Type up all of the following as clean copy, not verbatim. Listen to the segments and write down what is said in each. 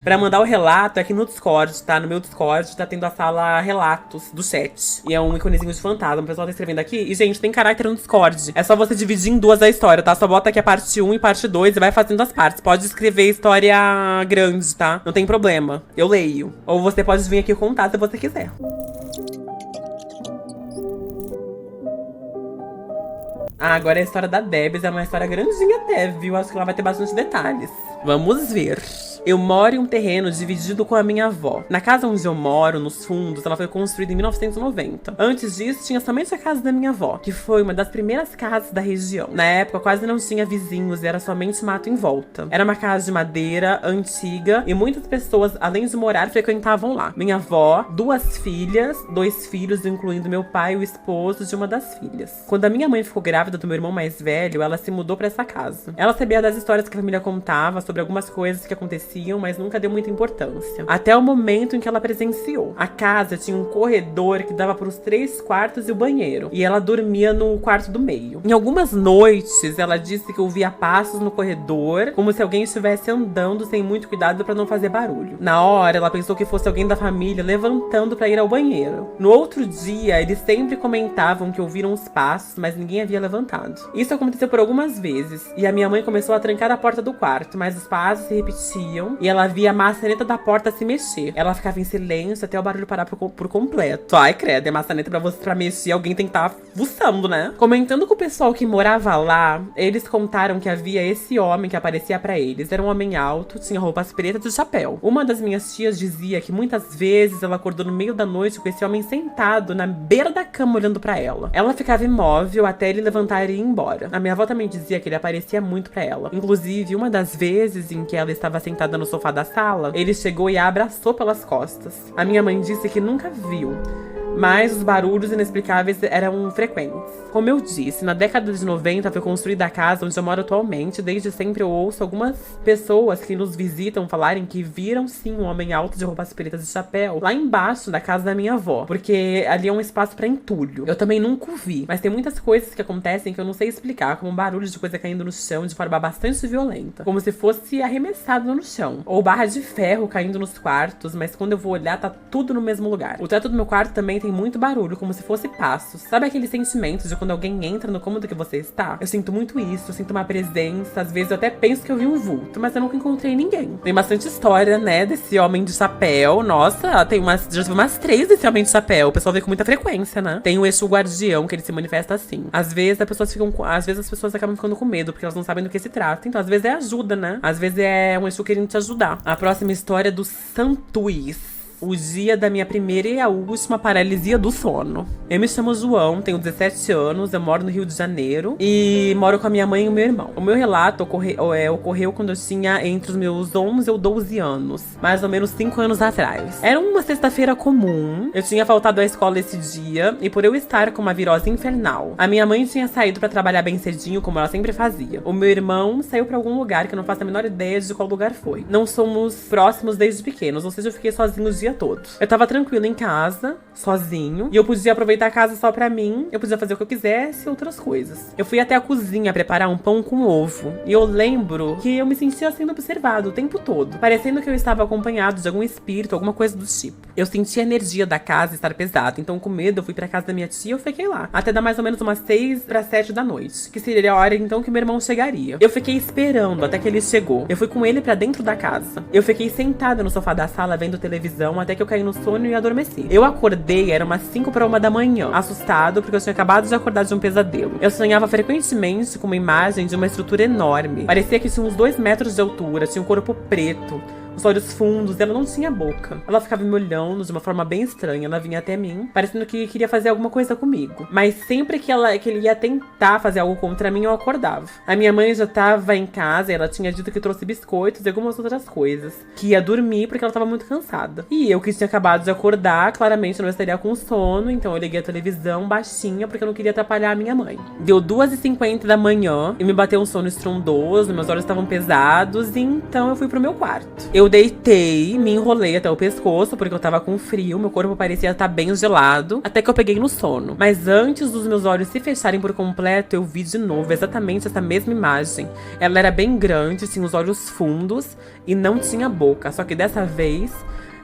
Pra mandar o relato é aqui no Discord, tá? No meu Discord tá tendo a sala relatos do chat. E é um íconezinho de fantasma. O pessoal tá escrevendo aqui. E, gente, tem caráter no Discord. É só você dividir em duas a história, tá? Só bota aqui a parte 1 e parte 2 e vai fazendo as partes. Pode escrever história grande, tá? Não tem problema. Eu leio. Ou você pode vir aqui contar se você quiser. Ah, agora é a história da Debs. É uma história grandinha até, viu? Acho que ela vai ter bastante detalhes. Vamos ver. Eu moro em um terreno dividido com a minha avó. Na casa onde eu moro, nos fundos, ela foi construída em 1990. Antes disso, tinha somente a casa da minha avó, que foi uma das primeiras casas da região. Na época, quase não tinha vizinhos e era somente mato em volta. Era uma casa de madeira, antiga, e muitas pessoas, além de morar, frequentavam lá. Minha avó, 2 filhas, 2 filhos, incluindo meu pai e o esposo de uma das filhas. Quando a minha mãe ficou grávida do meu irmão mais velho, ela se mudou pra essa casa. Ela sabia das histórias que a família contava sobre algumas coisas que aconteciam, mas nunca deu muita importância. Até o momento em que ela presenciou. A casa tinha um corredor que dava pros 3 quartos e o banheiro. E ela dormia no quarto do meio. Em algumas noites, ela disse que ouvia passos no corredor, como se alguém estivesse andando sem muito cuidado pra não fazer barulho. Na hora, ela pensou que fosse alguém da família levantando pra ir ao banheiro. No outro dia, eles sempre comentavam que ouviram os passos, mas ninguém havia levantado. Isso aconteceu por algumas vezes. E a minha mãe começou a trancar a porta do quarto, mas os passos se repetiam. E ela via a maçaneta da porta se mexer. Ela ficava em silêncio até o barulho parar por completo. Ai, credo, é maçaneta pra mexer, alguém tem que estar fuçando, né? Comentando com o pessoal que morava lá, eles contaram que havia esse homem que aparecia pra eles. Era um homem alto, tinha roupas pretas e chapéu. Uma das minhas tias dizia que muitas vezes ela acordou no meio da noite com esse homem sentado na beira da cama olhando pra ela. Ela ficava imóvel até ele levantar e ir embora. A minha avó também dizia que ele aparecia muito pra ela. Inclusive, uma das vezes em que ela estava sentada no sofá da sala, ele chegou e a abraçou pelas costas. A minha mãe disse que nunca viu, mas os barulhos inexplicáveis eram frequentes. Como eu disse, na década de 90 foi construída a casa onde eu moro atualmente. Desde sempre eu ouço algumas pessoas que nos visitam falarem que viram sim um homem alto de roupas pretas e chapéu lá embaixo da casa da minha avó, porque ali é um espaço pra entulho. Eu também nunca o vi, mas tem muitas coisas que acontecem que eu não sei explicar, como barulhos de coisa caindo no chão de forma bastante violenta, como se fosse arremessado no chão, ou barra de ferro caindo nos quartos, mas quando eu vou olhar tá tudo no mesmo lugar. O teto do meu quarto também tem muito barulho, como se fosse passos. Sabe aquele sentimento de quando alguém entra no cômodo que você está? Eu sinto muito isso, eu sinto uma presença. Às vezes eu até penso que eu vi um vulto, mas eu nunca encontrei ninguém. Tem bastante história, né, desse homem de chapéu. Nossa, já tive umas 3 desse homem de chapéu. O pessoal vê com muita frequência, né? Tem o Exu Guardião, que ele se manifesta assim. Às vezes as pessoas acabam ficando com medo, porque elas não sabem do que se trata. Então, às vezes é ajuda, né? Às vezes é um Exu querendo te ajudar. A próxima história é do Santuís. O dia da minha primeira e a última paralisia do sono. Eu me chamo João, tenho 17 anos, eu moro no Rio de Janeiro e moro com a minha mãe e o meu irmão. O meu relato ocorreu quando eu tinha entre os meus 11 ou 12 anos, mais ou menos 5 anos atrás. Era uma sexta-feira comum, eu tinha faltado à escola esse dia e por eu estar com uma virose infernal, a minha mãe tinha saído pra trabalhar bem cedinho, como ela sempre fazia. O meu irmão saiu pra algum lugar que eu não faço a menor ideia de qual lugar foi. Não somos próximos desde pequenos, ou seja, eu fiquei sozinho o dia todo. Eu tava tranquila em casa, sozinho, e eu podia aproveitar a casa só pra mim, eu podia fazer o que eu quisesse e outras coisas. Eu fui até a cozinha preparar um pão com ovo, e eu lembro que eu me sentia sendo observado o tempo todo, parecendo que eu estava acompanhado de algum espírito, alguma coisa do tipo. Eu senti a energia da casa estar pesada, então com medo eu fui pra casa da minha tia e eu fiquei lá, até dar mais ou menos umas 6 para 7 da noite, que seria a hora então que meu irmão chegaria. Eu fiquei esperando até que ele chegou. Eu fui com ele pra dentro da casa. Eu fiquei sentada no sofá da sala vendo televisão até que eu caí no sono e adormeci. Eu acordei, era umas 5 para 1 da manhã, assustado porque eu tinha acabado de acordar de um pesadelo. Eu sonhava frequentemente com uma imagem de uma estrutura enorme. Parecia que tinha uns 2 metros de altura, tinha um corpo preto, os olhos fundos, ela não tinha boca. Ela ficava me olhando de uma forma bem estranha. Ela vinha até mim, parecendo que queria fazer alguma coisa comigo. Mas sempre que ele ia tentar fazer algo contra mim, eu acordava. A minha mãe já tava em casa e ela tinha dito que trouxe biscoitos e algumas outras coisas. Que ia dormir porque ela tava muito cansada. E eu que tinha acabado de acordar, claramente não estaria com sono, então eu liguei a televisão baixinha porque eu não queria atrapalhar a minha mãe. Deu 2h50 da manhã e me bateu um sono estrondoso, meus olhos estavam pesados, e então eu fui pro meu quarto. Eu deitei, me enrolei até o pescoço, porque eu tava com frio, meu corpo parecia estar bem gelado, até que eu peguei no sono. Mas antes dos meus olhos se fecharem por completo, eu vi de novo exatamente essa mesma imagem. Ela era bem grande, tinha os olhos fundos e não tinha boca, só que dessa vez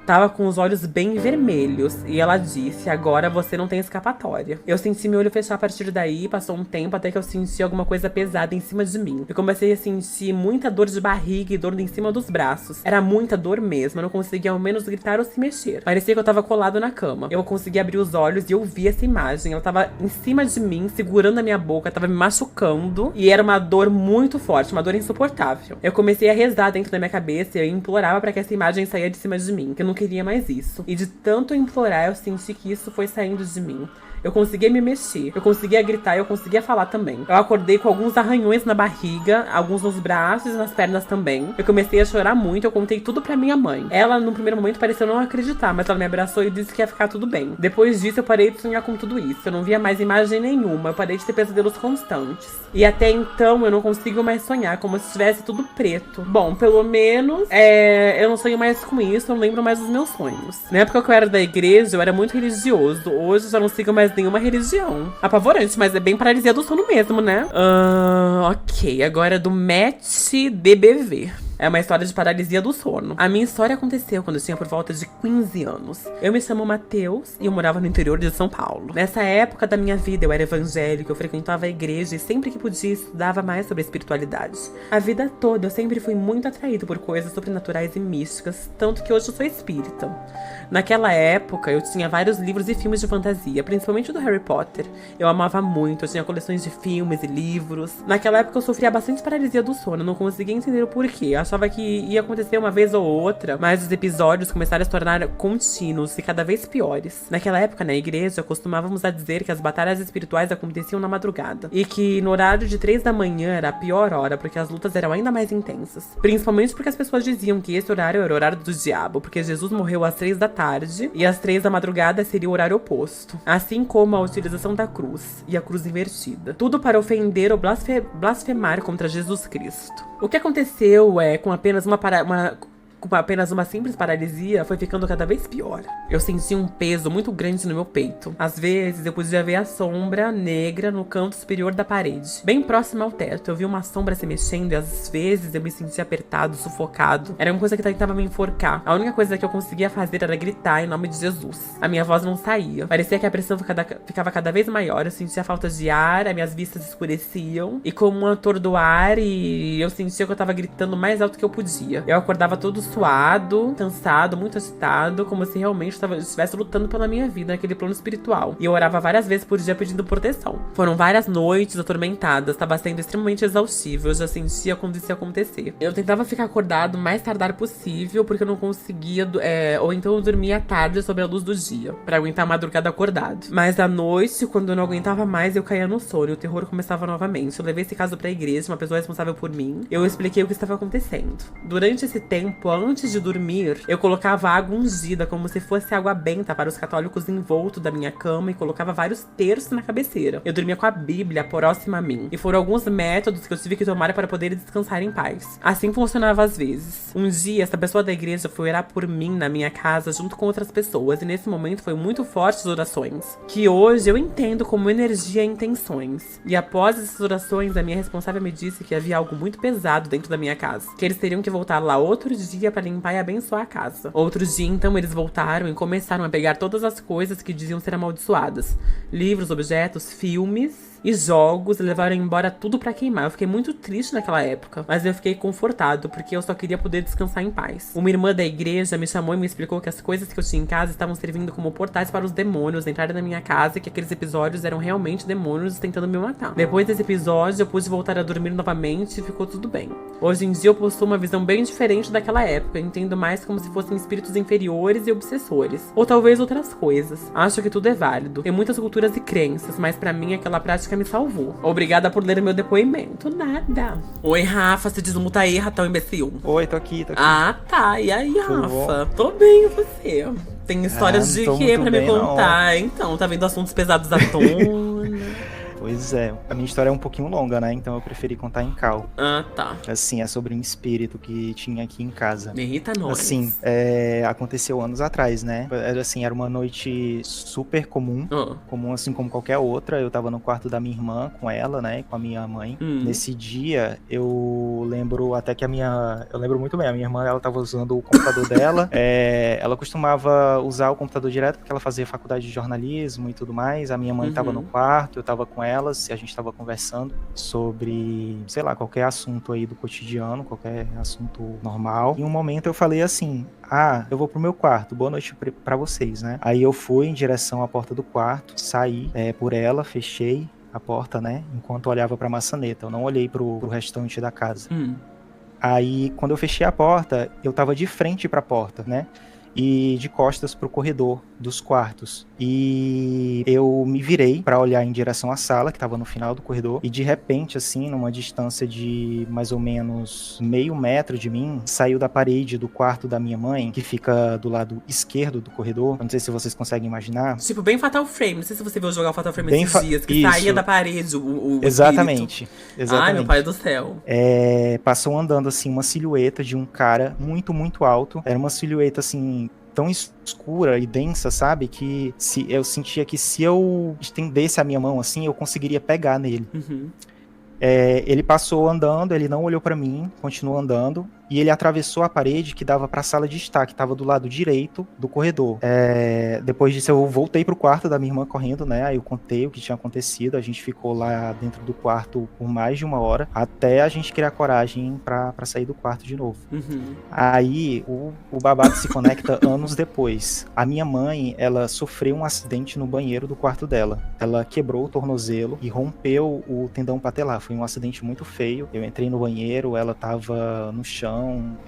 tava com os olhos bem vermelhos. E ela disse, agora você não tem escapatória. Eu senti meu olho fechar a partir daí. Passou um tempo até que eu senti alguma coisa pesada em cima de mim. Eu comecei a sentir muita dor de barriga e dor em cima dos braços. Era muita dor mesmo. Eu não conseguia ao menos gritar ou se mexer. Parecia que eu tava colado na cama. Eu consegui abrir os olhos e eu vi essa imagem. Ela tava em cima de mim, segurando a minha boca. Tava me machucando. E era uma dor muito forte, uma dor insuportável. Eu comecei a rezar dentro da minha cabeça. E eu implorava pra que essa imagem saia de cima de mim. Que eu não queria mais isso. E de tanto implorar, eu senti que isso foi saindo de mim. Eu conseguia me mexer, eu conseguia gritar e eu conseguia falar também. Eu acordei com alguns arranhões na barriga, alguns nos braços e nas pernas também. Eu comecei a chorar muito, eu contei tudo pra minha mãe. Ela, no primeiro momento, pareceu não acreditar, mas ela me abraçou e disse que ia ficar tudo bem. Depois disso, eu parei de sonhar com tudo isso. Eu não via mais imagem nenhuma, eu parei de ter pesadelos constantes. E até então, eu não consigo mais sonhar, como se estivesse tudo preto. Bom, pelo menos, eu não sonho mais com isso, eu não lembro mais dos meus sonhos. Na época que eu era da igreja, eu era muito religioso. Hoje, eu já não sigo mais nenhuma religião. Apavorante, mas é bem paralisia do sono mesmo, né? Ok, agora é do Match DBV. É uma história de paralisia do sono. A minha história aconteceu quando eu tinha por volta de 15 anos. Eu me chamo Matheus e eu morava no interior de São Paulo. Nessa época da minha vida eu era evangélico, eu frequentava a igreja e sempre que podia estudava mais sobre espiritualidade. A vida toda eu sempre fui muito atraído por coisas sobrenaturais e místicas, tanto que hoje eu sou espírita. Naquela época eu tinha vários livros e filmes de fantasia, principalmente do Harry Potter. Eu amava muito, eu tinha coleções de filmes e livros. Naquela época eu sofria bastante paralisia do sono, não conseguia entender o porquê. Eu achava que ia acontecer uma vez ou outra, mas os episódios começaram a se tornar contínuos e cada vez piores. Naquela época, na igreja, costumávamos a dizer que as batalhas espirituais aconteciam na madrugada. E que no horário de 3 da manhã era a pior hora, porque as lutas eram ainda mais intensas. Principalmente porque as pessoas diziam que esse horário era o horário do diabo, porque Jesus morreu às 3 da tarde e às 3 da madrugada seria o horário oposto. Assim como a utilização da cruz e a cruz invertida. Tudo para ofender ou blasfemar contra Jesus Cristo. O que aconteceu com apenas uma simples paralisia, foi ficando cada vez pior. Eu sentia um peso muito grande no meu peito. Às vezes, eu podia ver a sombra negra no canto superior da parede, bem próximo ao teto. Eu via uma sombra se mexendo e às vezes eu me sentia apertado, sufocado. Era uma coisa que tentava me enforcar. A única coisa que eu conseguia fazer era gritar em nome de Jesus. A minha voz não saía. Parecia que a pressão ficava cada vez maior. Eu sentia falta de ar, as minhas vistas escureciam. E como um atordoar, e eu sentia que eu tava gritando mais alto que eu podia. Eu acordava todo suado, cansado, muito agitado, como se realmente estivesse lutando pela minha vida naquele plano espiritual. E eu orava várias vezes por dia pedindo proteção. Foram várias noites atormentadas, estava sendo extremamente exaustivo, eu já sentia quando isso ia acontecer. Eu tentava ficar acordado o mais tardar possível, porque eu não conseguia, ou então eu dormia à tarde sob a luz do dia, pra aguentar a madrugada acordado. Mas à noite, quando eu não aguentava mais, eu caía no sono e o terror começava novamente. Eu levei esse caso pra igreja, uma pessoa responsável por mim, eu expliquei o que estava acontecendo. Durante esse tempo, antes de dormir, eu colocava água ungida, como se fosse água benta para os católicos em volta da minha cama e colocava vários terços na cabeceira. Eu dormia com a Bíblia próxima a mim. E foram alguns métodos que eu tive que tomar para poder descansar em paz. Assim funcionava às vezes. Um dia, essa pessoa da igreja foi orar por mim na minha casa junto com outras pessoas, e nesse momento foi muito forte as orações, que hoje eu entendo como energia e intenções. E após essas orações, a minha responsável me disse que havia algo muito pesado dentro da minha casa, que eles teriam que voltar lá outro dia para limpar e abençoar a casa. Outro dia, então, eles voltaram e começaram a pegar todas as coisas que diziam ser amaldiçoadas. Livros, objetos, filmes e jogos, e levaram embora tudo pra queimar. Eu fiquei muito triste naquela época, mas eu fiquei confortado, porque eu só queria poder descansar em paz. Uma irmã da igreja me chamou e me explicou que as coisas que eu tinha em casa estavam servindo como portais para os demônios entrarem na minha casa, e que aqueles episódios eram realmente demônios tentando me matar. Depois desse episódio, eu pude voltar a dormir novamente e ficou tudo bem. Hoje em dia, eu possuo uma visão bem diferente daquela época. Eu entendo mais como se fossem espíritos inferiores e obsessores, ou talvez outras coisas. Acho que tudo é válido. Tem muitas culturas e crenças, mas pra mim aquela prática me salvou. Obrigada por ler meu depoimento. Nada. Oi, Rafa, se desmuta aí, ratão imbecil. Oi, tô aqui. Ah, tá. E aí, Rafa? Tô bem, e você? Tem histórias de quê pra me contar? Não. Então, tá vendo assuntos pesados à tona? Pois é, a minha história é um pouquinho longa, né? Então eu preferi contar em cal. Ah, tá. Assim, é sobre um espírito que tinha aqui em casa. Eita, nós. Assim, aconteceu anos atrás, né? Era uma noite super comum. Comum assim como qualquer outra. Eu tava no quarto da minha irmã com ela, né? Com a minha mãe. Nesse dia, eu lembro até que eu lembro muito bem, a minha irmã, ela tava usando o computador dela. Ela costumava usar o computador direto porque ela fazia faculdade de jornalismo e tudo mais. A minha mãe tava no quarto, eu tava com elas e a gente tava conversando sobre, sei lá, qualquer assunto aí do cotidiano, qualquer assunto normal. Em um momento eu falei assim: eu vou pro meu quarto, boa noite pra vocês, né? Aí eu fui em direção à porta do quarto, saí por ela, fechei a porta, né? Enquanto olhava pra maçaneta, eu não olhei pro restante da casa. Aí, quando eu fechei a porta, eu tava de frente pra porta, né? E de costas pro corredor dos quartos. E eu me virei pra olhar em direção à sala, que tava no final do corredor, e de repente, assim, numa distância de mais ou menos meio metro de mim, saiu da parede do quarto da minha mãe, que fica do lado esquerdo do corredor. Não sei se vocês conseguem imaginar. Tipo, bem Fatal Frame. Não sei se você viu jogar o Fatal Frame Bem esses dias, que isso. saía da parede o Exatamente. espírito. Exatamente. Ai, meu pai do céu. Passou andando, assim, uma silhueta de um cara muito, muito alto. Era uma silhueta, assim, tão escura e densa, sabe? Que eu sentia que se eu estendesse a minha mão assim, eu conseguiria pegar nele. Ele passou andando, ele não olhou pra mim, continuou andando. E ele atravessou a parede que dava pra sala de estar, que tava do lado direito do corredor. Depois disso, eu voltei pro quarto da minha irmã correndo, né? Aí eu contei o que tinha acontecido. A gente ficou lá dentro do quarto por mais de 1 hora, até a gente criar coragem pra sair do quarto de novo. Aí, o babado se conecta anos depois. A minha mãe, ela sofreu um acidente no banheiro do quarto dela. Ela quebrou o tornozelo e rompeu o tendão patelar. Foi um acidente muito feio. Eu entrei no banheiro, ela tava no chão.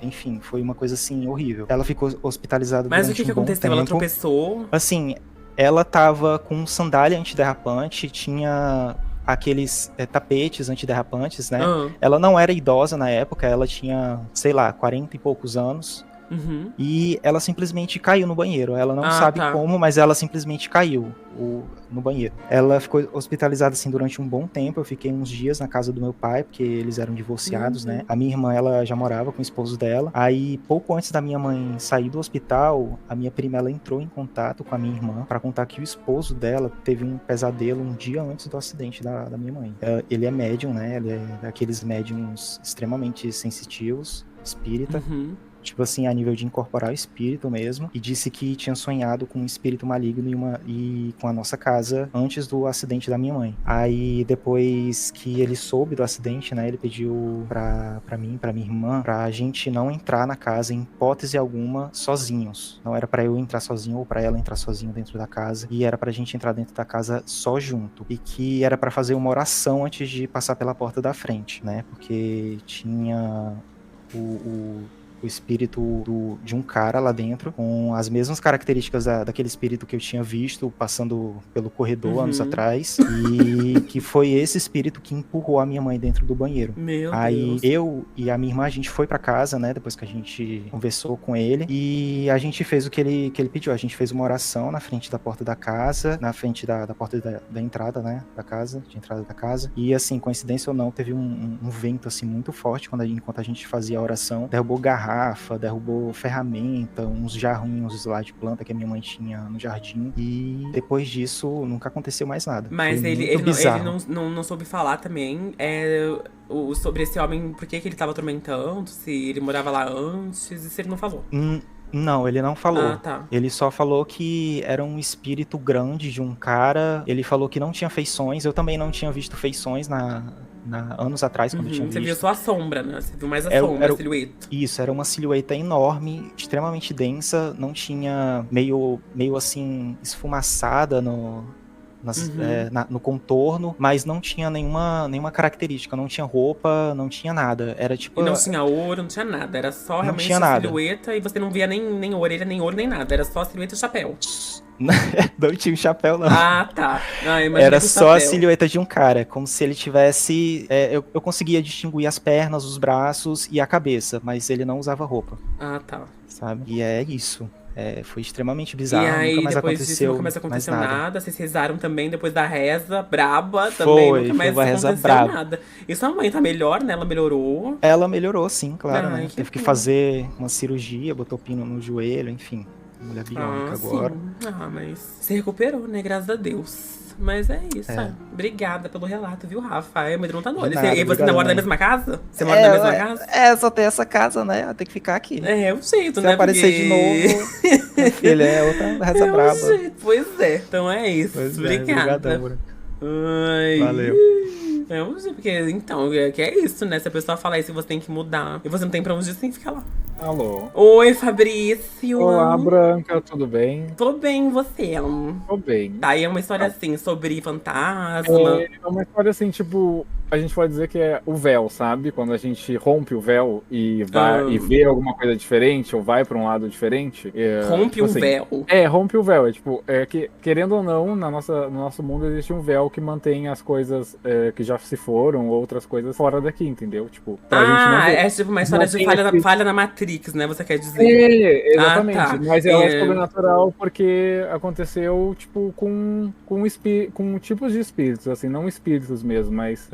Enfim, foi uma coisa assim horrível. Ela ficou hospitalizada durante um bom tempo. Mas o que aconteceu? Ela tropeçou? Assim, ela tava com sandália antiderrapante, tinha aqueles tapetes antiderrapantes, né? Ela não era idosa na época, ela tinha, sei lá, 40 e poucos anos. E ela simplesmente caiu no banheiro. Ela não sabe como, mas ela simplesmente caiu no banheiro. Ela ficou hospitalizada assim durante um bom tempo. Eu fiquei uns dias na casa do meu pai, porque eles eram divorciados, né? A minha irmã, ela já morava com o esposo dela. Aí, pouco antes da minha mãe sair do hospital, a minha prima, ela entrou em contato com a minha irmã pra contar que o esposo dela teve um pesadelo um dia antes do acidente da minha mãe. Ele é médium, né? Ele é daqueles médiums extremamente sensitivos, espírita. Tipo assim, a nível de incorporar o espírito mesmo, e disse que tinha sonhado com um espírito maligno e com a nossa casa antes do acidente da minha mãe. Aí, depois que ele soube do acidente, né, ele pediu pra mim, pra minha irmã, pra gente não entrar na casa em hipótese alguma sozinhos. Não era pra eu entrar sozinho ou pra ela entrar sozinho dentro da casa, e era pra gente entrar dentro da casa só junto. E que era pra fazer uma oração antes de passar pela porta da frente, né, porque tinha o espírito de um cara lá dentro, com as mesmas características daquele espírito que eu tinha visto passando pelo corredor anos atrás, e que foi esse espírito que empurrou a minha mãe dentro do banheiro. Aí eu e a minha irmã, a gente foi pra casa, né, depois que a gente conversou com ele, e a gente fez o que ele pediu. A gente fez uma oração na frente da porta da casa, na frente da porta da entrada, né, da casa, de entrada da casa, e assim, coincidência ou não, teve um vento assim muito forte enquanto a gente fazia a oração, derrubou garrafa, derrubou ferramenta, uns jarrinhos lá de planta que a minha mãe tinha no jardim, e depois disso nunca aconteceu mais nada. Mas ele não soube falar também sobre esse homem, por que ele tava atormentando, se ele morava lá antes, e se ele não falou. Não, ele não falou. Tá. Ele só falou que era um espírito grande de um cara. Ele falou que não tinha feições. Eu também não tinha visto feições anos atrás, quando eu tinha visto. Você viu só a sombra, né? Você viu mais a sombra, a silhueta. Isso, era uma silhueta enorme, extremamente densa. Não tinha meio assim, esfumaçada no contorno, mas não tinha nenhuma característica, não tinha roupa, não tinha nada, era tipo... E não tinha ouro, não tinha nada, era só realmente a silhueta, e você não via nem orelha, nem ouro, nem nada, era só a silhueta e o chapéu. Não tinha chapéu, não. Tá. Era só a silhueta de um cara, como se ele tivesse... eu conseguia distinguir as pernas, os braços e a cabeça, mas ele não usava roupa. Tá. Sabe? E é isso. Foi extremamente bizarro. E aí, nunca mais depois aconteceu, disso, nunca mais aconteceu nada. Vocês rezaram também depois da reza braba também. Nunca mais uma reza aconteceu braba. nada. E sua mãe tá melhor, né? Ela melhorou. Ela melhorou, sim, claro, Ai, né? que Teve que bom. fazer uma cirurgia, botou pino no joelho, enfim. Mulher biônica agora. Sim. Mas se recuperou, né? Graças a Deus. Mas é isso. Obrigada pelo relato, viu, Rafa? Ai, me deu vontade. E você namora na mesma casa? Você mora na mesma casa? Só tem essa casa, né? Tem que ficar aqui. É o jeito, Se né? aparecer de novo, minha filha, é outra reza braba. O jeito. Pois é. Então é isso. Pois Obrigada. Obrigadão, Ai. Valeu. É um jeito, porque então, que é isso, né? Se a pessoa falar isso, você tem que mudar. E você não tem pra onde ir, você tem que ficar lá. Alô. Oi, Fabrício. Olá, Branca, tudo bem? Tô bem, você? Tô bem. Tá, e é uma história assim, sobre fantasma. É uma história assim, tipo, a gente pode dizer que é o véu, sabe? Quando a gente rompe o véu e vai e vê alguma coisa diferente, ou vai pra um lado diferente. Rompe tipo um assim, véu? Rompe o véu. Que, querendo ou não, no nosso mundo existe um véu que mantém as coisas que já se foram, outras coisas fora daqui, entendeu? Tipo, pra gente não ver. É tipo uma história de falha na Matrix, né? Você quer dizer? Exatamente. Tá. Mas ela é sobrenatural porque aconteceu, tipo, com tipos de espíritos, assim, não espíritos mesmo, mas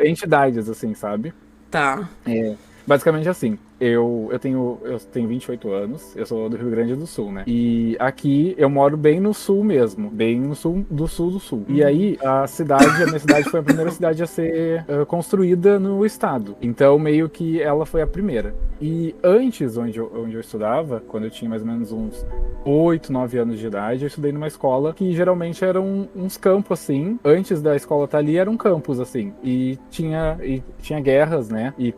entidades, assim, sabe? Tá. Basicamente assim, eu tenho 28 anos, eu sou do Rio Grande do Sul, né? E aqui eu moro bem no sul mesmo, bem no sul do sul. E aí a minha cidade foi a primeira cidade a ser construída no estado. Então meio que ela foi a primeira. E antes, onde eu estudava, quando eu tinha mais ou menos uns 8, 9 anos de idade, eu estudei numa escola que geralmente eram uns campos assim. Antes da escola estar ali, eram campos assim. E tinha guerras, né? E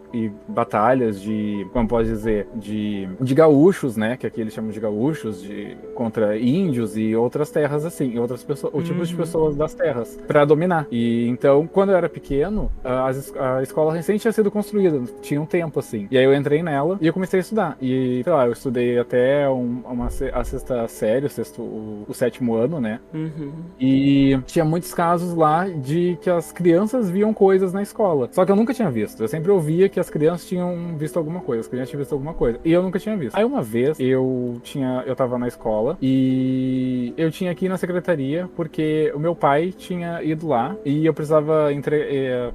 batalhas de, como pode dizer, de gaúchos, né? Que aqui eles chamam de gaúchos, contra índios e outras terras assim, e outras pessoas, o tipo de pessoas das terras, pra dominar. E então, quando eu era pequeno, a escola recém tinha sido construída, tinha um tempo assim. E aí eu entrei nela e eu comecei a estudar. E, sei lá, eu estudei até a sexta série, o sétimo ano, né? E tinha muitos casos lá de que as crianças viam coisas na escola. Só que eu nunca tinha visto. Eu sempre ouvia que as crianças tinham visto alguma coisa, as crianças tinham visto alguma coisa. E eu nunca tinha visto. Aí uma vez eu tava na escola e eu tinha que ir na secretaria porque o meu pai tinha ido lá e eu precisava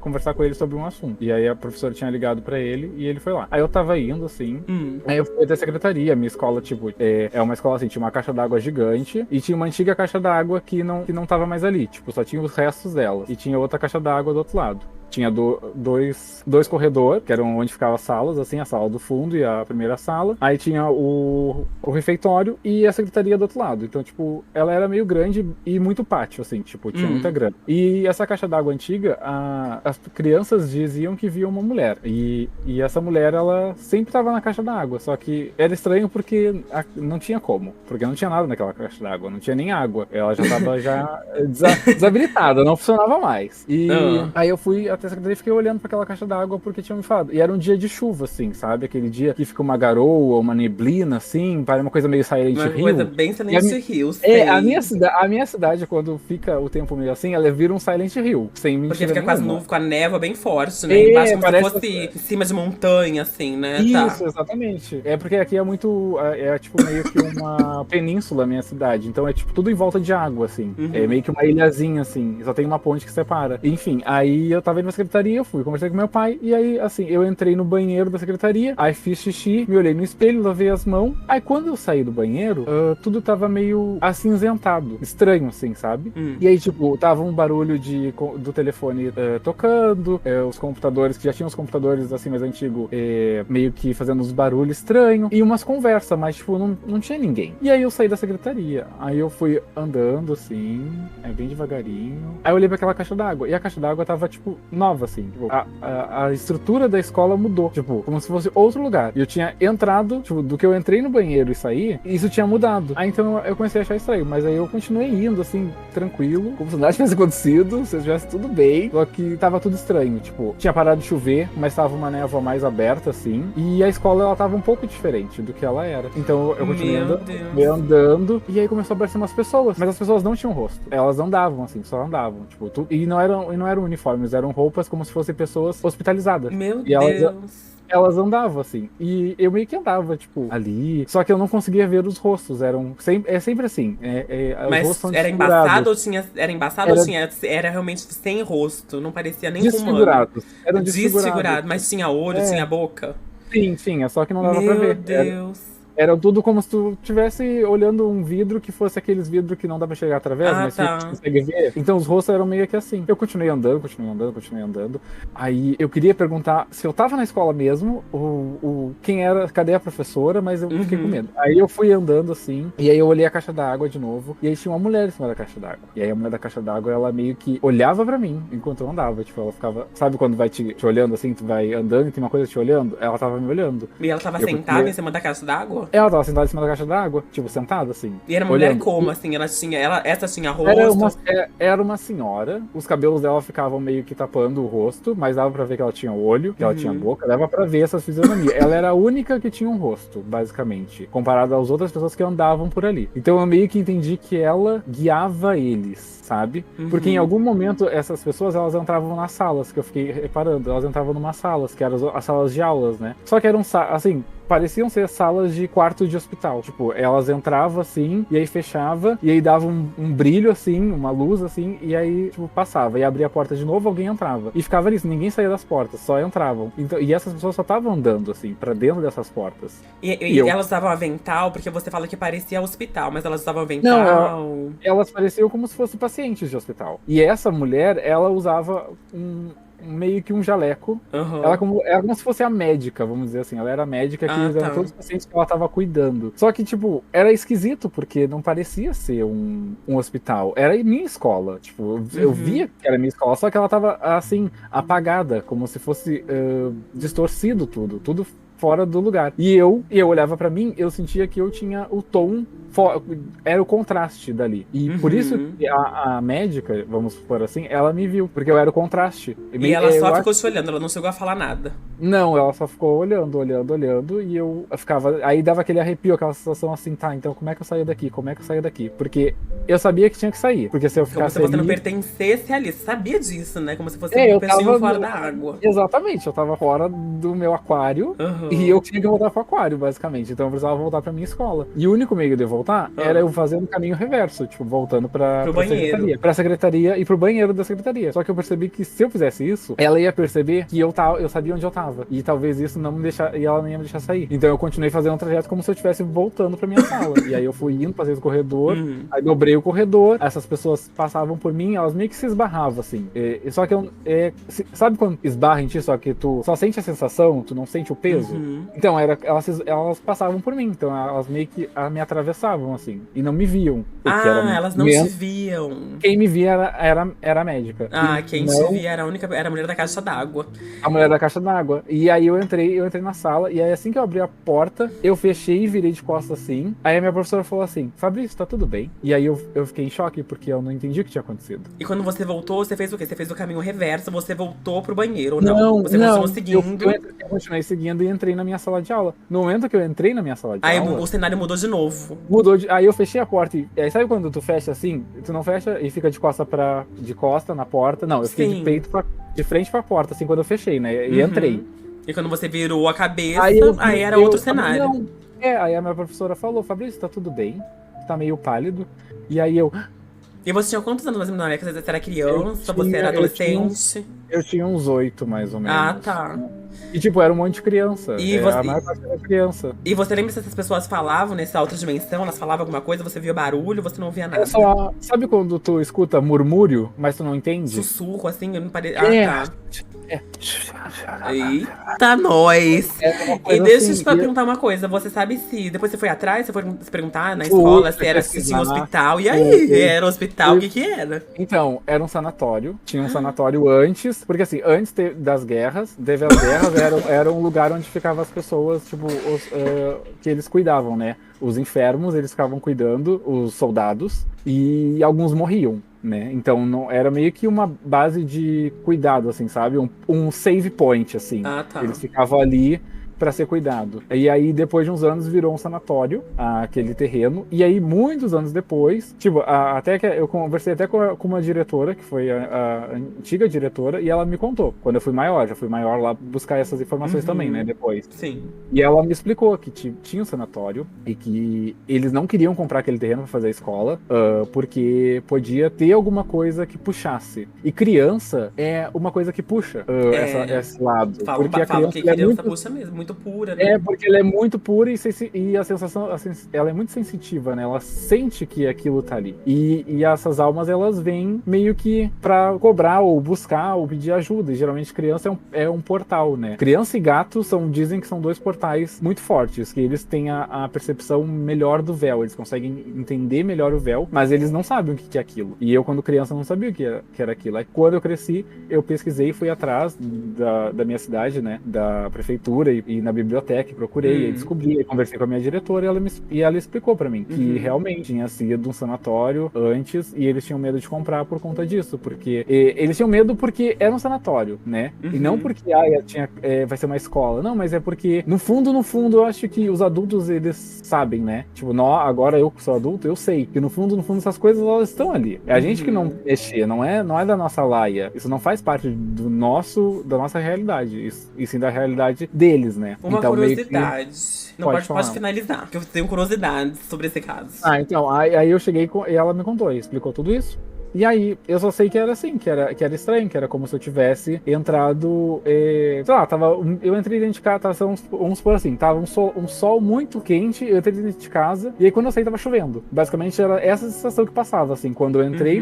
conversar com ele sobre um assunto. E aí a professora tinha ligado pra ele e ele foi lá. Aí eu tava indo assim, aí eu fui até a secretaria. Minha escola, tipo, é uma escola assim, tinha uma caixa d'água gigante e tinha uma antiga caixa d'água que não tava mais ali. Tipo, só tinha os restos dela. E tinha outra caixa d'água do outro lado. Tinha dois corredores, que eram onde ficavam as salas, assim, a sala do fundo e a primeira sala. Aí tinha o refeitório e a secretaria do outro lado. Então, tipo, ela era meio grande e muito pátio, assim, tipo, tinha muita grana. E essa caixa d'água antiga, as crianças diziam que viam uma mulher. E essa mulher, ela sempre tava na caixa d'água. Só que era estranho porque não tinha como. Porque não tinha nada naquela caixa d'água, não tinha nem água. Ela já tava desabilitada, não funcionava mais. E aí eu fui até a secretaria e fiquei olhando pra aquela caixa d'água porque tinha me falado. E era um dia de chuva, assim, sabe? Aquele dia que fica uma garoa, uma neblina, assim, parece uma coisa meio Silent Hill. Uma coisa bem Silent Hill. A minha cidade, quando fica o tempo meio assim, ela vira um Silent Hill, sem mentira porque fica nenhuma. com a névoa bem forte, né? Embaixo como se fosse em cima de montanha, assim, né? Isso, exatamente. É porque aqui é muito... É tipo meio que uma península a minha cidade. Então é tipo tudo em volta de água, assim. É meio que uma ilhazinha, assim. Só tem uma ponte que separa. Enfim, aí eu tava indo na secretaria, eu fui, conversei com meu pai. E aí, assim, eu entrei no banheiro da secretaria. Aí fiz xixi, me olhei no espelho, lavei as mãos. Aí quando eu saí do banheiro, tudo tava meio acinzentado. Estranho, assim, sabe? E aí, tipo, tava um barulho do telefone tocando. Os computadores, que já tinham os computadores, assim, mais antigos, meio que fazendo uns barulhos estranhos. E umas conversas, mas, tipo, não tinha ninguém. E aí eu saí da secretaria. Aí eu fui andando, assim, bem devagarinho. Aí eu olhei pra aquela caixa d'água. E a caixa d'água tava, tipo, nova, assim. Tipo, a estrutura da escola mudou. Tipo, como se fosse outro lugar. E eu tinha entrado, tipo, do que eu entrei no banheiro e saí, isso tinha mudado. Aí então eu comecei a achar estranho. Mas aí eu continuei indo, assim, tranquilo. Como se nada tivesse acontecido, se estivesse tudo bem. Só que tava tudo estranho. Tipo, tinha parado de chover, mas tava uma névoa mais aberta, assim. E a escola, ela tava um pouco diferente do que ela era. Então eu continuei andando. E aí começou a aparecer umas pessoas. Mas as pessoas não tinham rosto. Elas andavam, assim, só andavam. Tipo, e não eram uniformes, eram roupas como se fossem pessoas hospitalizadas. Meu e elas, Deus! elas andavam, assim. E eu meio que andava, tipo, ali. Só que eu não conseguia ver os rostos. É sempre assim. Os Mas rostos são era desfigurados. embaçado ou tinha. Era embaçado ou tinha. Era realmente sem rosto? Não parecia nem com humano. Desfigurados. Eram desfigurados. Desfigurado, mas tinha olho, tinha boca. Sim, é só que não dava pra Meu ver. Deus. Era tudo como se tu estivesse olhando um vidro que fosse aqueles vidros que não dá pra chegar através, mas tá. tu consegue ver. Então os rostos eram meio que assim. Eu continuei andando. Aí eu queria perguntar se eu tava na escola mesmo, quem era, cadê a professora, mas eu fiquei com medo. Aí eu fui andando assim, e aí eu olhei a caixa d'água de novo, e aí tinha uma mulher em cima da caixa d'água. E aí a mulher da caixa d'água, ela meio que olhava pra mim enquanto eu andava. Tipo, ela ficava. Sabe quando vai te olhando assim, tu vai andando e tem uma coisa te olhando? Ela tava me olhando. E ela tava sentada em cima da caixa d'água? Ela tava sentada em cima da caixa d'água, tipo, sentada assim. E era mulher olhando. como, assim? Essa tinha rosto? Era uma senhora, os cabelos dela ficavam meio que tapando o rosto, mas dava pra ver que ela tinha olho, que ela tinha boca, dava pra ver essas fisionomias. Ela era a única que tinha um rosto, basicamente, comparado às outras pessoas que andavam por ali. Então eu meio que entendi que ela guiava eles, sabe? Porque em algum momento essas pessoas, elas entravam nas salas, que eu fiquei reparando, elas entravam numas salas, que eram as salas de aulas, né? Só que eram, assim, pareciam ser salas de quarto de hospital. Tipo, elas entravam assim, e aí fechava, e aí dava um brilho assim, uma luz assim, e aí, tipo, passava. E abria a porta de novo, alguém entrava. E ficava nisso, ninguém saía das portas, só entravam. Então, e essas pessoas só estavam andando, assim, pra dentro dessas portas. E elas usavam avental, porque você fala que parecia hospital, mas elas usavam avental? Não, elas pareciam como se fossem pacientes de hospital. E essa mulher, ela usava meio que um jaleco. Ela era como se fosse a médica, vamos dizer assim. Ela era a médica que eram todos os pacientes que ela tava cuidando. Só que, tipo, era esquisito, porque não parecia ser um hospital. Era minha escola. Tipo, eu via que era minha escola, só que ela tava, assim, apagada, como se fosse distorcido tudo fora do lugar. E eu olhava pra mim, eu sentia que eu tinha o tom, era o contraste dali. E por isso que a médica, vamos supor assim, ela me viu, porque eu era o contraste. E ela só ficou te olhando, ela não chegou a falar nada. Não, ela só ficou olhando, e eu ficava, aí dava aquele arrepio, aquela sensação assim, tá, então como é que eu saio daqui? Porque eu sabia que tinha que sair, porque se eu ficasse como se você ali... não pertencesse ali, você sabia disso, né? Como se fosse um peixinho fora da água. Exatamente, eu tava fora do meu aquário, e eu tinha que voltar pro aquário, basicamente. Então eu precisava voltar pra minha escola. E o único meio de eu voltar era eu fazendo o caminho reverso, tipo, voltando pra secretaria. Pra secretaria e pro banheiro da secretaria. Só que eu percebi que se eu fizesse isso, ela ia perceber que eu sabia onde eu tava. E talvez isso não me deixar, e ela não ia me deixar sair. Então eu continuei fazendo um trajeto como se eu estivesse voltando pra minha sala. E aí eu fui indo, fazendo o corredor, aí dobrei o corredor, essas pessoas passavam por mim, elas meio que se esbarravam, assim. Só que sabe quando esbarra em ti, só que tu só sente a sensação, tu não sente o peso? Então, elas passavam por mim, então elas meio que me atravessavam, assim, e não me viam. Elas não te viam. Quem me via era a médica. Quem te via era a mulher da caixa d'água. A mulher da caixa d'água. E aí eu entrei na sala, e aí assim que eu abri a porta, eu fechei e virei de costas assim. Aí a minha professora falou assim, Fabrício, tá tudo bem? E aí eu fiquei em choque, porque eu não entendi o que tinha acontecido. E quando você voltou, você fez o quê? Você fez o caminho reverso, você voltou pro banheiro ou não? Você continuou seguindo? Eu continuei seguindo e entrei na minha sala de aula. No momento que eu entrei na minha sala de aula... Aí o cenário mudou de novo. Aí eu fechei a porta. E aí sabe quando tu fecha assim? Tu não fecha e fica de costa na porta. Não, eu fiquei de peito de frente pra porta, assim, quando eu fechei, né? E entrei. E quando você virou a cabeça, aí era outro cenário. Não. Aí a minha professora falou, Fabrício, tá tudo bem? Tá meio pálido. E aí eu... E você tinha quantos anos mais ou menos? Você era criança? Você era adolescente? Eu tinha uns 8, mais ou menos. Tá. E tipo, era um monte de criança. A maior parte era criança. E você lembra se essas pessoas falavam nessa outra dimensão? Elas falavam alguma coisa, você via barulho, você não ouvia nada? Sabe quando tu escuta murmúrio, mas tu não entende? Sussurro, assim, eu não parei. Tá. Eita, nós! E deixa eu te assim, perguntar uma coisa. Você sabe se depois você foi atrás, você foi se perguntar na escola se tinha hospital? E aí? Era hospital? O que era? Então, era um sanatório. Tinha um sanatório antes, porque assim, antes das guerras, era um lugar onde ficavam as pessoas, tipo, que eles cuidavam, né? Os enfermos, eles ficavam cuidando, os soldados, e alguns morriam, né? Então não, era meio que uma base de cuidado, assim, sabe? Um save point, assim. Tá. Eles ficavam ali pra ser cuidado. E aí, depois de uns anos, virou um sanatório, aquele terreno. E aí, muitos anos depois, tipo, até que eu conversei até com uma diretora, que foi a antiga diretora, e ela me contou. Quando eu fui maior, já fui maior lá buscar essas informações também, né, depois. Sim. E ela me explicou que tinha um sanatório e que eles não queriam comprar aquele terreno pra fazer a escola, porque podia ter alguma coisa que puxasse. E criança é uma coisa que puxa esse lado. Porque a criança, que criança puxa mesmo, muito pura, né? É, porque ela é muito pura e a sensação, ela é muito sensitiva, né? Ela sente que aquilo tá ali. E essas almas, elas vêm meio que pra cobrar ou buscar ou pedir ajuda. E geralmente criança é um portal, né? Criança e gato dizem que são dois portais muito fortes, que eles têm a percepção melhor do véu, eles conseguem entender melhor o véu, mas eles não sabem o que é aquilo. E eu, quando criança, não sabia o que era aquilo. Aí, quando eu cresci, eu pesquisei, fui atrás da minha cidade, né? Da prefeitura e na biblioteca, procurei, descobri, conversei com a minha diretora e ela explicou pra mim que realmente tinha sido um sanatório antes e eles tinham medo de comprar por conta disso, porque eles tinham medo porque era um sanatório, né? E não porque vai ser uma escola, não, mas é porque no fundo eu acho que os adultos, eles sabem, né? Tipo, agora eu que sou adulto, eu sei que no fundo essas coisas, elas estão ali. É a gente que não mexer, não é da nossa laia. Isso não faz parte da nossa realidade, e sim da realidade deles, né? Uma então, curiosidade. Não pode falar. finalizar, porque eu tenho curiosidade sobre esse caso. Então, aí eu cheguei e ela me contou, explicou tudo isso. E aí, eu só sei que era assim, que era estranho, que era como se eu tivesse entrado. Sei lá, eu entrei dentro de casa, vamos supor assim, tava um sol muito quente, eu entrei dentro de casa, e aí quando eu saí tava chovendo. Basicamente era essa sensação que passava, assim, quando eu entrei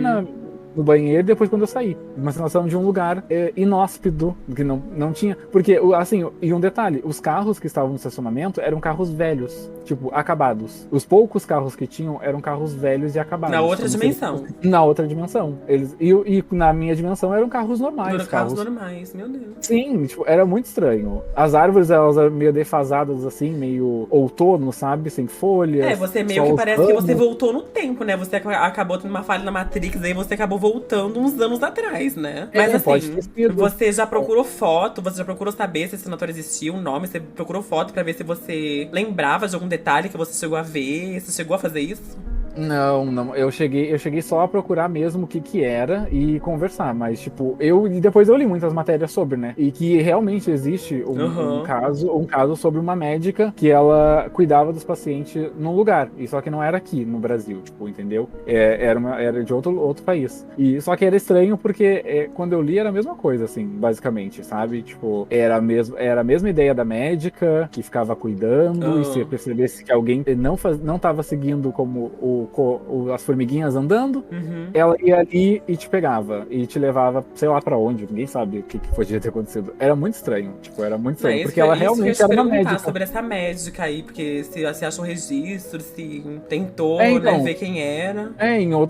no banheiro e depois quando eu saí. Uma sensação de um lugar inóspito, que não tinha. Porque, assim, e um detalhe, os carros que estavam no estacionamento eram carros velhos, tipo, acabados. Os poucos carros que tinham eram carros velhos e acabados. Na outra dimensão. Na outra dimensão. E na minha dimensão eram carros normais. Eram carros normais, meu Deus. Sim, tipo, era muito estranho. As árvores, elas eram meio defasadas, assim, meio outono, sabe? Sem folhas. Você meio que parece que você voltou no tempo, né? Você acabou tendo uma falha na Matrix, aí você acabou voltando uns anos atrás, né? Mas assim, você já procurou foto, você já procurou saber se esse sanatório existia, um nome, você procurou foto pra ver se você lembrava de algum detalhe que você chegou a ver, você chegou a fazer isso? Não, eu cheguei só a procurar mesmo o que era e conversar, mas tipo, e depois eu li muitas matérias sobre, né, e que realmente existe um caso sobre uma médica que ela cuidava dos pacientes num lugar, e só que não era aqui no Brasil, tipo, entendeu? Era de outro país, e só que era estranho porque quando eu li era a mesma coisa, assim, basicamente, sabe, tipo, era a mesma ideia da médica que ficava cuidando, e se percebesse que alguém não tava seguindo como as formiguinhas andando, ela ia ali e te pegava e te levava, sei lá pra onde, ninguém sabe o que podia ter acontecido. Era muito estranho, porque ela realmente era uma médica. Sobre essa médica aí, porque se você achou registro, se tentou, né, ver quem era.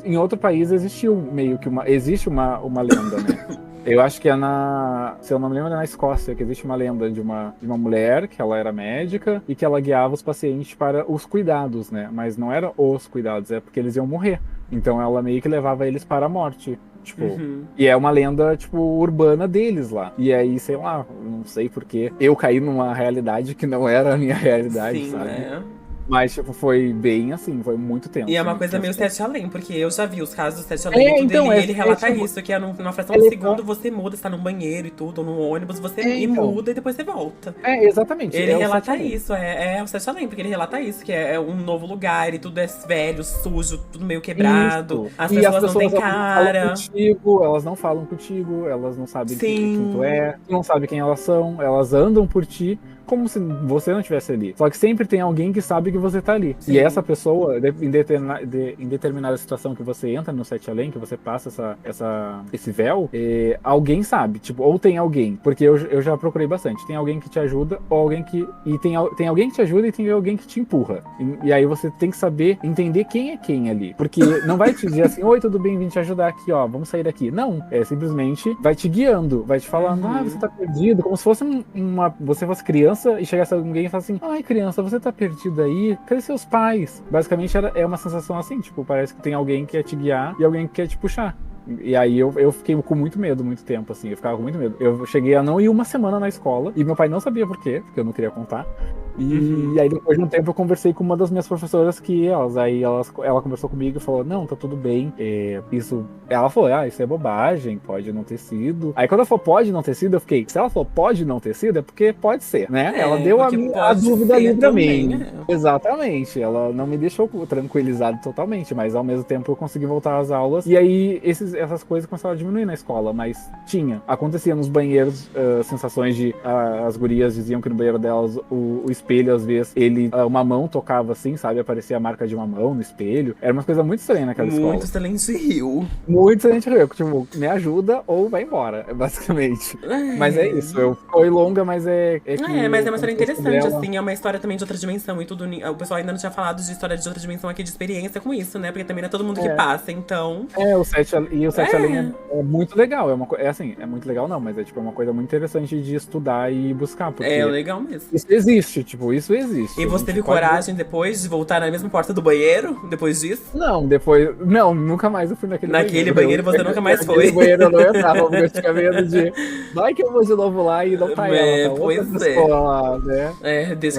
Em outro país existiu meio que existe uma lenda, né? Eu acho que se eu não me lembro, é na Escócia, que existe uma lenda de uma mulher, que ela era médica, e que ela guiava os pacientes para os cuidados, né? Mas não eram os cuidados, é porque eles iam morrer. Então ela meio que levava eles para a morte. Tipo, e é uma lenda, tipo, urbana deles lá. E aí, sei lá, não sei porque eu caí numa realidade que não era a minha realidade, sabe? Né? Mas, tipo, foi bem assim, foi muito tenso. E é uma coisa meio Sete Além, porque eu já vi os casos do Sete Além e tudo, ele relata isso, que numa fração de segundo você muda, você tá num banheiro e tudo, ou no ônibus, você muda e depois você volta. Exatamente. Ele relata isso, é o Sete Além, porque ele relata isso, que é um novo lugar e tudo é velho, sujo, tudo meio quebrado. As pessoas não têm cara. Elas não falam contigo, elas não sabem quem tu é, tu não sabe quem elas são, elas andam por ti como se você não estivesse ali. Só que sempre tem alguém que sabe que você tá ali. Sim. E essa pessoa, em determinada situação que você entra no Sete Além, que você passa esse véu, alguém sabe. Tipo, ou tem alguém. Porque eu já procurei bastante. Tem alguém que te ajuda, ou alguém que... E tem alguém que te ajuda e tem alguém que te empurra. E aí você tem que saber entender quem é quem ali. Porque não vai te dizer assim, oi, tudo bem, vim te ajudar aqui, ó, vamos sair daqui. Não. Simplesmente vai te guiando, vai te falando, você tá perdido, como se fosse você fosse criança e chegasse alguém e falasse assim, ai, criança, você tá perdido aí? Cadê seus pais? Basicamente é uma sensação assim, tipo, parece que tem alguém que quer te guiar e alguém que quer te puxar. E aí eu fiquei com muito medo, muito tempo, assim. Eu ficava com muito medo. Eu cheguei a não ir uma semana na escola, e meu pai não sabia por quê, porque eu não queria contar. E aí, depois de um tempo, eu conversei com uma das minhas professoras ela conversou comigo e falou, não, tá tudo bem. Ela falou, isso é bobagem, pode não ter sido. Aí quando ela falou pode não ter sido, eu fiquei, se ela falou pode não ter sido, é porque pode ser, né? Ela deu a dúvida ali pra mim. Exatamente. Ela não me deixou tranquilizado totalmente, mas ao mesmo tempo eu consegui voltar às aulas. E aí, essas coisas começaram a diminuir na escola, mas acontecia nos banheiros, sensações de, as gurias diziam que no banheiro delas, o espelho, às vezes, uma mão tocava assim, sabe? Aparecia a marca de uma mão no espelho. Era uma coisa muito estranha naquela escola. Muito Silent Hill. Muito Silent Hill. Tipo, me ajuda ou vai embora, basicamente. Mas é isso. Foi longa, mas mas é uma história interessante, assim. É uma história também de outra dimensão e tudo. O pessoal ainda não tinha falado de história de outra dimensão aqui, de experiência com isso, né? Porque também não é todo mundo que passa, então... o Sete Além é muito legal. É muito legal não, mas é uma coisa muito interessante de estudar e buscar. Porque é legal mesmo. Isso existe, isso existe. E você teve coragem depois de voltar na mesma porta do banheiro, depois disso? Não, nunca mais eu fui naquele banheiro você nunca mais foi. Naquele banheiro eu não entrava, porque eu tinha medo de... Vai que eu vou de novo lá e não tá ela, tá outra pessoa lá, né?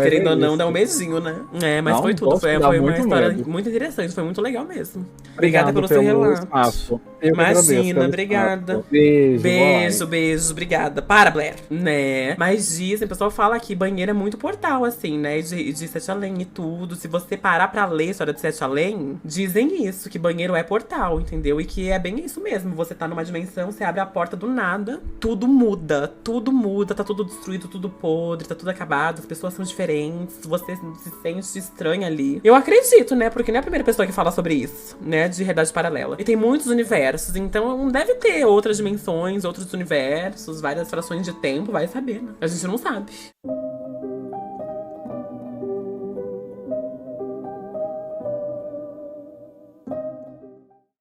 Querendo ou não, dá um beijinho, né? Mas foi tudo, foi uma história muito interessante, foi muito legal mesmo. Obrigada pelo seu relato. Imagina, obrigada. Beijo, obrigada. Para, Blair. Né? Mas dizem, o pessoal fala que banheiro é muito portal, assim, né? De Sete Além e tudo. Se você parar pra ler a história de Sete Além, dizem isso, que banheiro é portal, entendeu? E que é bem isso mesmo. Você tá numa dimensão, você abre a porta do nada, tudo muda, tá tudo destruído, tudo podre, tá tudo acabado, as pessoas são diferentes, você se sente estranho ali. Eu acredito, né? Porque não é a primeira pessoa que fala sobre isso, né? De realidade paralela. E tem muitos universos, então deve ter outras dimensões, outros universos, várias frações de tempo, vai saber, né? A gente não sabe.